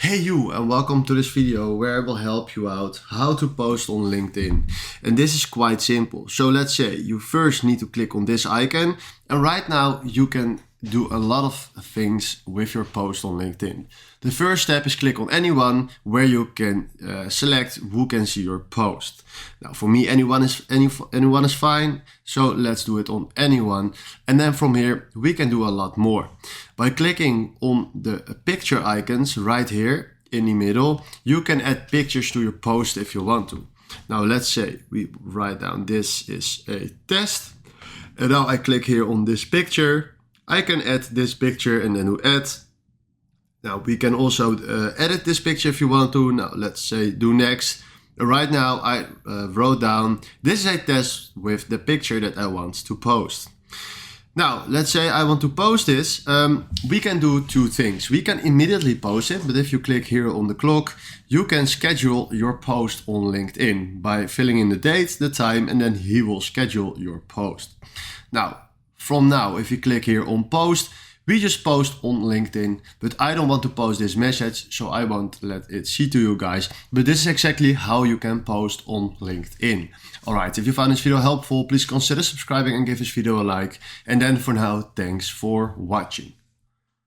Hey you, and welcome to this video where I will help you out how to post on LinkedIn. And this is quite simple. So let's say you first need to click on this icon, and right now you can do a lot of things with your post on LinkedIn. The first step is click on anyone, where you can select who can see your post. Now for me anyone is fine, so let's do it on anyone. And then from here we can do a lot more. By clicking on the picture icons right here in the middle, you can add pictures to your post if you want to. Now let's say we write down this is a test, and now I click here on this picture. I can add this picture and then do add. Now we can also edit this picture if you want to. Now let's say do next. Right now I wrote down this is a test with the picture that I want to post. Now let's say I want to post this. We can do two things. We can immediately post it, but if you click here on the clock, you can schedule your post on LinkedIn by filling in the date, the time, and then he will schedule your post. Now, from now, if you click here on post, we just post on LinkedIn, but I don't want to post this message, so I won't let it see to you guys. But this is exactly how you can post on LinkedIn. Alright, if you found this video helpful, please consider subscribing and give this video a like. And then for now, thanks for watching.